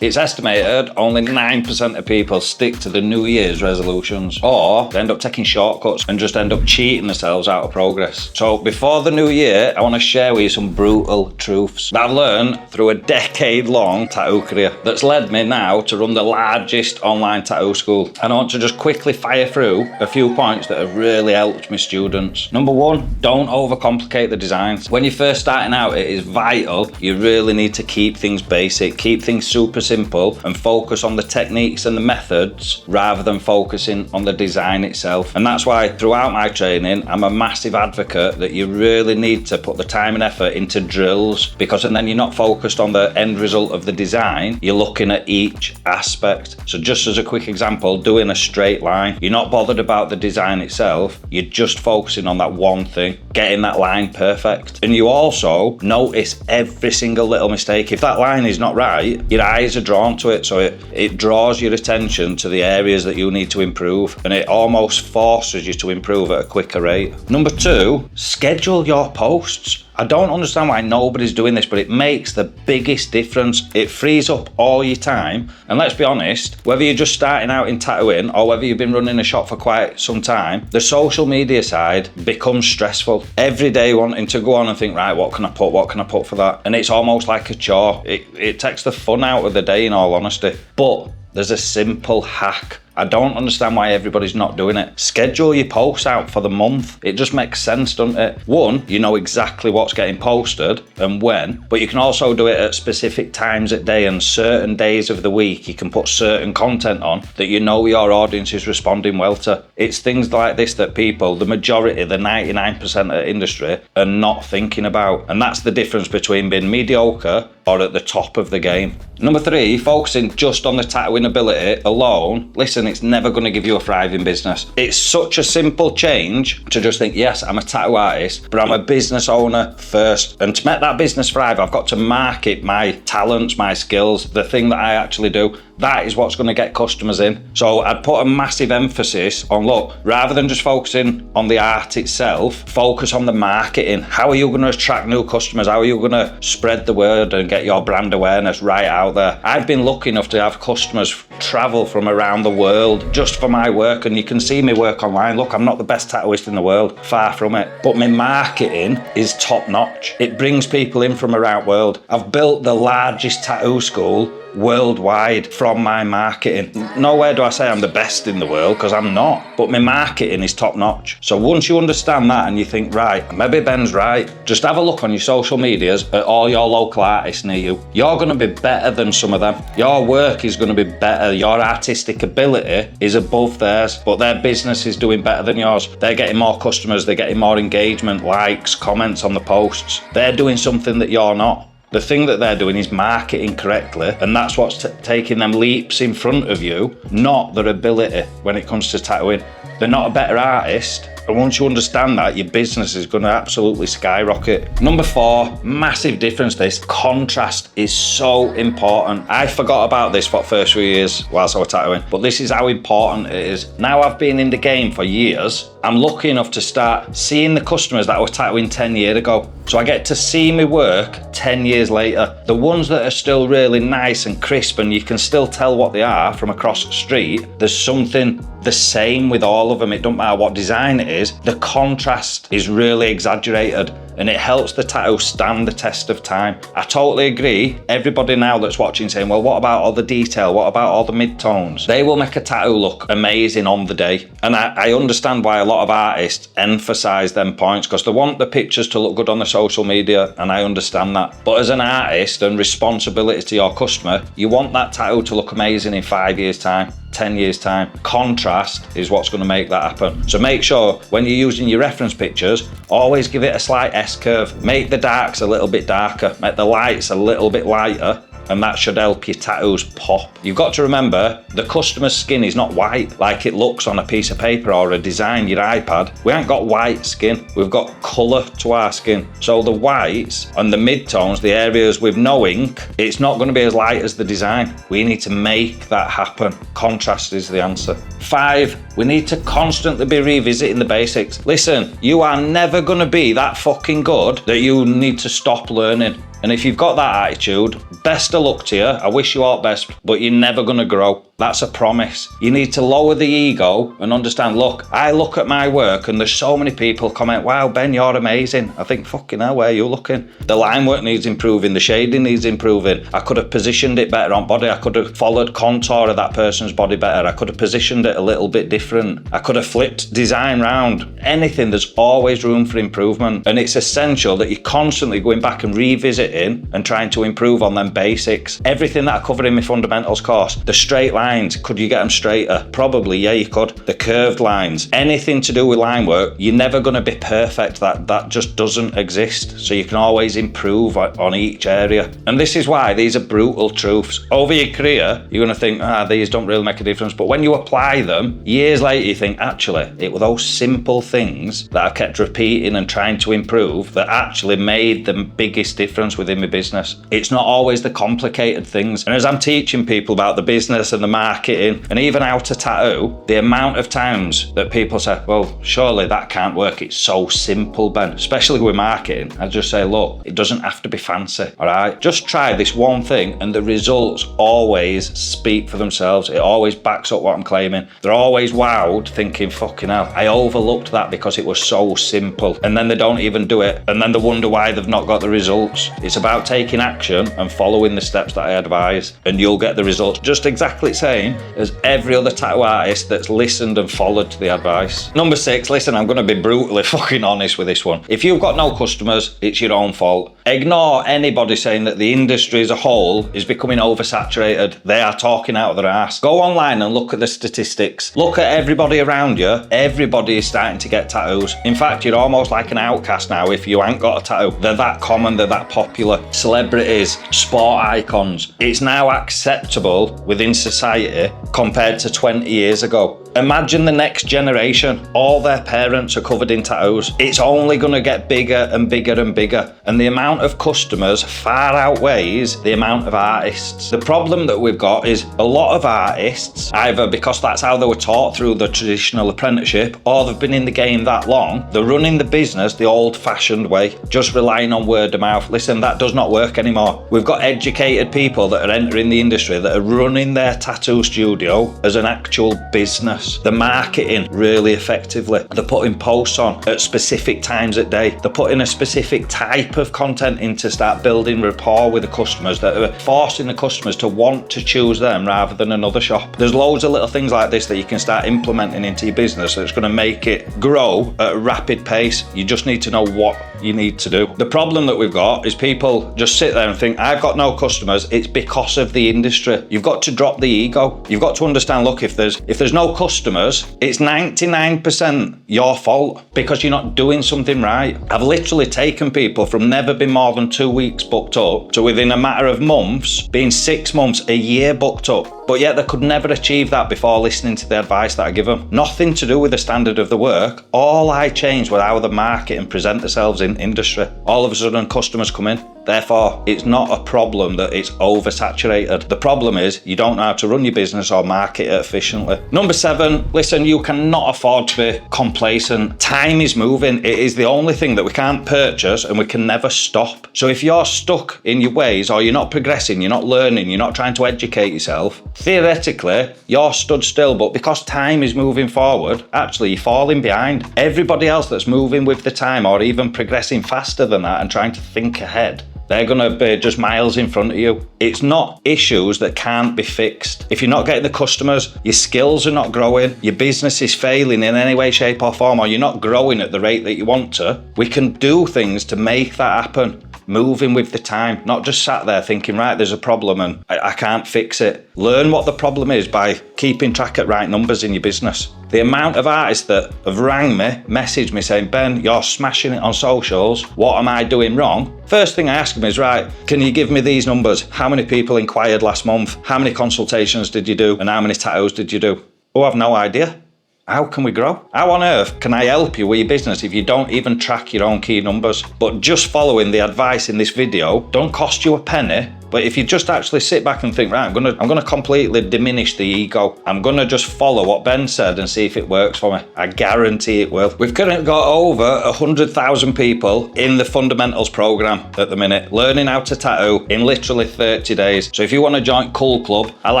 It's estimated only 9% of people stick to the New Year's resolutions, or they end up taking shortcuts and just end up cheating themselves out of progress. So before the new year, I want to share with you some brutal truths that I've learned through a decade-long tattoo career that's led me now to run the largest online tattoo school. And I want to just quickly fire through a few points that have really helped my students. Number one, don't overcomplicate the designs. When you're first starting out, it is vital you really need to keep things basic, keep things super simple, and focus on the techniques and the methods rather than focusing on the design itself. And that's why throughout my training, I'm a massive advocate that you really need to put the time and effort into drills, because then you're not focused on the end result of the design, you're looking at each aspect. So just as a quick example, doing a straight line, you're not bothered about the design itself, you're just focusing on that one thing, getting that line perfect. And you also notice every single little mistake. If that line is not right, your eyes are drawn to it, so it draws your attention to the areas that you need to improve, and it almost forces you to improve at a quicker rate. Number two, schedule your posts. I don't understand why nobody's doing this, but it makes the biggest difference. It frees up all your time. And let's be honest, whether you're just starting out in tattooing or whether you've been running a shop for quite some time, the social media side becomes stressful. Every day wanting to go on and think, right, what can I put for that? And it's almost like a chore. It takes the fun out of the day, in all honesty. But there's a simple hack. I don't understand why everybody's not doing it. Schedule your posts out for the month. It just makes sense, doesn't it? One, you know exactly what's getting posted and when, but you can also do it at specific times at day and certain days of the week. You can put certain content on that you know your audience is responding well to. It's things like this that people, the majority, the 99% of the industry, are not thinking about. And that's the difference between being mediocre or at the top of the game. Number three, focusing just on the tattooing ability alone, listen, it's never going to give you a thriving business. It's such a simple change to just think, yes, I'm a tattoo artist, but I'm a business owner first. And to make that business thrive, I've got to market my talents, my skills, the thing that I actually do. That is what's going to get customers in. So I'd put a massive emphasis on, look, rather than just focusing on the art itself, focus on the marketing. How are you going to attract new customers? How are you going to spread the word and get your brand awareness right out there? I've been lucky enough to have customers travel from around the world just for my work, and you can see me work online. Look, I'm not the best tattooist in the world, far from it, but my marketing is top notch. It brings people in from around the world. I've built the largest tattoo school worldwide from my marketing. Nowhere do I say I'm the best in the world, because I'm not, but my marketing is top notch. So once you understand that and you think, right, maybe Ben's right, just have a look on your social medias at all your local artists near you. You're going to be better than some of them. Your work is going to be better. Your artistic ability is above theirs, but their business is doing better than yours. They're getting more customers, they're getting more engagement, likes, comments on the posts. They're doing something that you're not. The thing that they're doing is marketing correctly, and that's what's taking them leaps in front of you, not their ability when it comes to tattooing. They're not a better artist, and once you understand that, your business is going to absolutely skyrocket. Number four, massive difference this, contrast is so important. I forgot about this for the first few years whilst I was tattooing, but this is how important it is. Now I've been in the game for years, I'm lucky enough to start seeing the customers that I was tattooing 10 years ago. So I get to see my work 10 years later. The ones that are still really nice and crisp and you can still tell what they are from across the street, there's something the same with all of them. It doesn't matter what design it is. The contrast is really exaggerated and it helps the tattoo stand the test of time. I totally agree. Everybody now that's watching saying, well, what about all the detail? What about all the mid-tones? They will make a tattoo look amazing on the day. And I understand why a lot of artists emphasize them points, because they want the pictures to look good on the social media, and I understand that. But as an artist and responsibility to your customer, you want that tattoo to look amazing in 5 years' time. 10 years time. Contrast is what's going to make that happen. So make sure when you're using your reference pictures, always give it a slight S-curve. Make the darks a little bit darker, make the lights a little bit lighter, and that should help your tattoos pop. You've got to remember, the customer's skin is not white like it looks on a piece of paper or a design, your iPad. We ain't got white skin, we've got colour to our skin. So the whites and the mid-tones, the areas with no ink, it's not going to be as light as the design. We need to make that happen. Contrast is the answer. 5, we need to constantly be revisiting the basics. Listen, you are never going to be that fucking good that you need to stop learning. And if you've got that attitude, best of luck to you. I wish you all best, but you're never going to grow. That's a promise. You need to lower the ego and understand, look, I look at my work and there's so many people comment, wow, Ben, you're amazing. I think, fucking hell, where are you looking? The line work needs improving. The shading needs improving. I could have positioned it better on body. I could have followed contour of that person's body better. I could have positioned it a little bit different. I could have flipped design round. Anything, there's always room for improvement. And it's essential that you're constantly going back and revisiting and trying to improve on them basics. Everything that I cover in my fundamentals course, the straight lines, could you get them straighter? Probably, yeah, you could. The curved lines, anything to do with line work, you're never going to be perfect. That just doesn't exist. So you can always improve on each area. And this is why these are brutal truths. Over your career, you're going to think, these don't really make a difference. But when you apply them, years later, you think, actually, it were those simple things that I kept repeating and trying to improve that actually made the biggest difference within my business. It's not always the complicated things. And as I'm teaching people about the business and the marketing and even how to tattoo, the amount of times that people say, well, surely that can't work. It's so simple, Ben, especially with marketing. I just say, look, it doesn't have to be fancy. All right, just try this one thing and the results always speak for themselves. It always backs up what I'm claiming. They're always wowed thinking, fucking hell, I overlooked that because it was so simple. And then they don't even do it. And then they wonder why they've not got the results. It's about taking action and following the steps that I advise, and you'll get the results. Just exactly the same as every other tattoo artist that's listened and followed the advice. Number 6, listen, I'm going to be brutally fucking honest with this one. If you've got no customers, it's your own fault. Ignore anybody saying that the industry as a whole is becoming oversaturated. They are talking out of their ass. Go online and look at the statistics. Look at everybody around you. Everybody is starting to get tattoos. In fact, you're almost like an outcast now if you ain't got a tattoo. They're that common, they're that popular. Celebrities, sport icons. It's now acceptable within society compared to 20 years ago. Imagine the next generation, all their parents are covered in tattoos. It's only going to get bigger and bigger and bigger. And the amount of customers far outweighs the amount of artists. The problem that we've got is a lot of artists, either because that's how they were taught through the traditional apprenticeship, or they've been in the game that long, they're running the business the old-fashioned way, just relying on word of mouth. Listen, that does not work anymore. We've got educated people that are entering the industry that are running their tattoo studio as an actual business. They're marketing really effectively. They're putting posts on at specific times at day. They're putting a specific type of content in to start building rapport with the customers, that are forcing the customers to want to choose them rather than another shop. There's loads of little things like this that you can start implementing into your business that's going to make it grow at a rapid pace. You just need to know what you need to do. The problem that we've got is people just sit there and think, I've got no customers, it's because of the industry. You've got to drop the ego. You've got to understand, look, if there's no customers, it's 99% your fault because you're not doing something right. I've literally taken people from never been more than 2 weeks booked up to within a matter of months being 6 months, a year booked up. But yet they could never achieve that before listening to the advice that I give them. Nothing to do with the standard of the work. All I changed was how they market and present themselves in industry. All of a sudden customers come in. Therefore, it's not a problem that it's oversaturated. The problem is you don't know how to run your business or market it efficiently. Number 7, listen, you cannot afford to be complacent. Time is moving. It is the only thing that we can't purchase and we can never stop. So if you're stuck in your ways or you're not progressing, you're not learning, you're not trying to educate yourself, theoretically, you're stood still, but because time is moving forward, actually you're falling behind. Everybody else that's moving with the time or even progressing faster than that and trying to think ahead, they're going to be just miles in front of you. It's not issues that can't be fixed. If you're not getting the customers, your skills are not growing, your business is failing in any way, shape or form, or you're not growing at the rate that you want to, we can do things to make that happen. Moving with the time, not just sat there thinking, right, there's a problem and I can't fix it. Learn what the problem is by keeping track at right numbers in your business. The amount of artists that have rang me, messaged me saying, Ben, you're smashing it on socials. What am I doing wrong? First thing I ask them is, right, can you give me these numbers? How many people inquired last month? How many consultations did you do? And how many tattoos did you do? Oh, I've no idea. How can we grow? How on earth can I help you with your business if you don't even track your own key numbers? But just following the advice in this video don't cost you a penny. But if you just actually sit back and think, right, I'm gonna completely diminish the ego. I'm gonna just follow what Ben said and see if it works for me. I guarantee it will. We've currently got over 100,000 people in the fundamentals program at the minute, learning how to tattoo in literally 30 days. So if you want to join Cool Club, I'll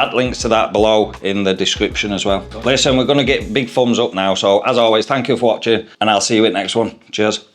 add links to that below in the description as well. Listen, we're gonna get big thumbs up now. So as always, thank you for watching and I'll see you in the next one. Cheers.